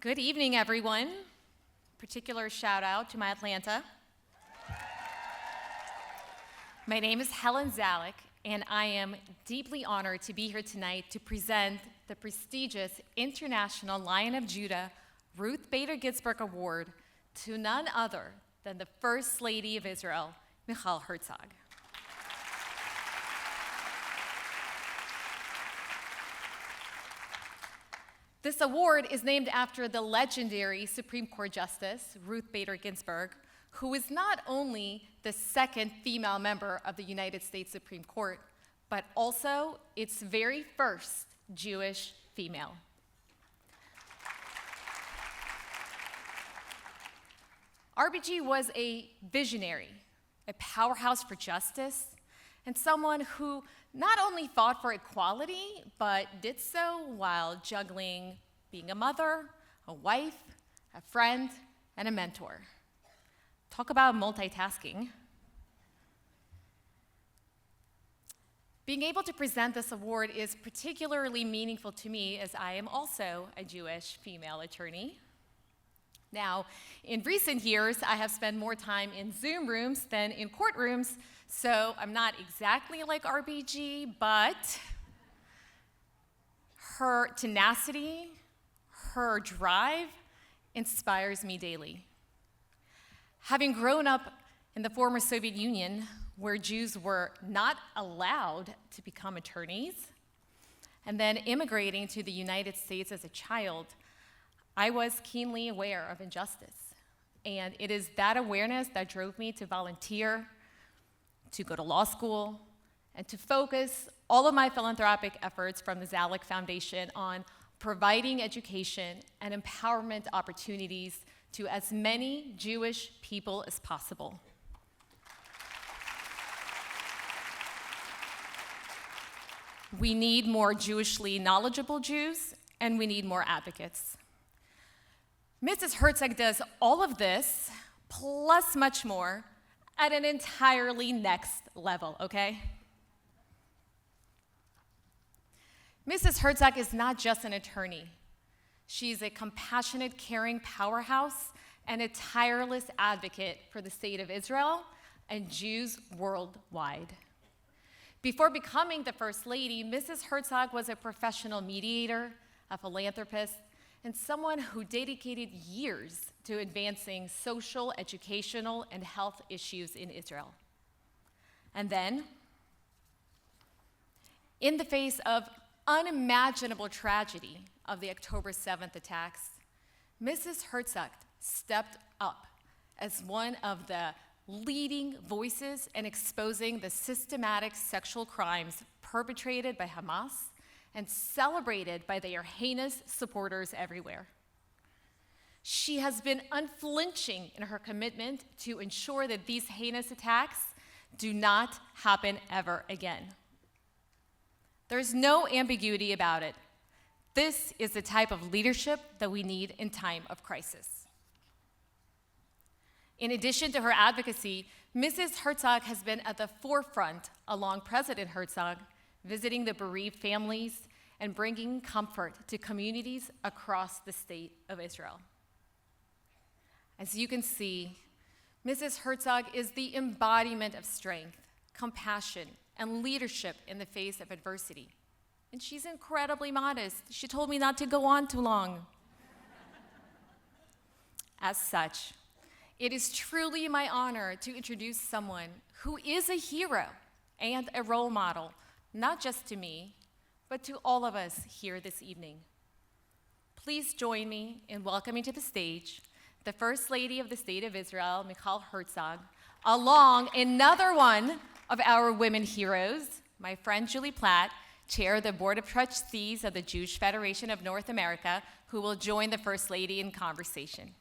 Good evening, everyone. Particular shout out to my Atlanta. My name is Helen Zalik, and I am deeply honored to be here tonight to present the prestigious International Lion of Judah Ruth Bader Ginsburg Award to none other than the First Lady of Israel, Michal Herzog. This award is named after the legendary Supreme Court Justice, Ruth Bader Ginsburg, who is not only the second female member of the United States Supreme Court, but also its very first Jewish female. RBG was a visionary, a powerhouse for justice, and someone who not only fought for equality, but did so while juggling being a mother, a wife, a friend, and a mentor. Talk about multitasking. Being able to present this award is particularly meaningful to me as I am also a Jewish female attorney. Now, in recent years, I have spent more time in Zoom rooms than in courtrooms, so I'm not exactly like RBG, but her tenacity, her drive inspires me daily. Having grown up in the former Soviet Union, where Jews were not allowed to become attorneys, and then immigrating to the United States as a child, I was keenly aware of injustice. And it is that awareness that drove me to volunteer, to go to law school, and to focus all of my philanthropic efforts from the Zalik Foundation on providing education and empowerment opportunities to as many Jewish people as possible. We need more Jewishly knowledgeable Jews, and we need more advocates. Mrs. Herzog does all of this, plus much more, at an entirely next level, okay? Mrs. Herzog is not just an attorney. She's a compassionate, caring powerhouse and a tireless advocate for the state of Israel and Jews worldwide. Before becoming the First Lady, Mrs. Herzog was a professional mediator, a philanthropist, and someone who dedicated years to advancing social, educational, and health issues in Israel. And then, in the face of unimaginable tragedy of the October 7th attacks, Mrs. Herzog stepped up as one of the leading voices in exposing the systematic sexual crimes perpetrated by Hamas and celebrated by their heinous supporters everywhere. She has been unflinching in her commitment to ensure that these heinous attacks do not happen ever again. There's no ambiguity about it. This is the type of leadership that we need in time of crisis. In addition to her advocacy, Mrs. Herzog has been at the forefront, along President Herzog, visiting the bereaved families and bringing comfort to communities across the state of Israel. As you can see, Mrs. Herzog is the embodiment of strength, compassion, and leadership in the face of adversity. And she's incredibly modest. She told me not to go on too long. As such, it is truly my honor to introduce someone who is a hero and a role model, not just to me, but to all of us here this evening. Please join me in welcoming to the stage the First Lady of the State of Israel, Michal Herzog, along another one of our women heroes, my friend Julie Platt, Chair of the Board of Trustees of the Jewish Federation of North America, who will join the First Lady in conversation.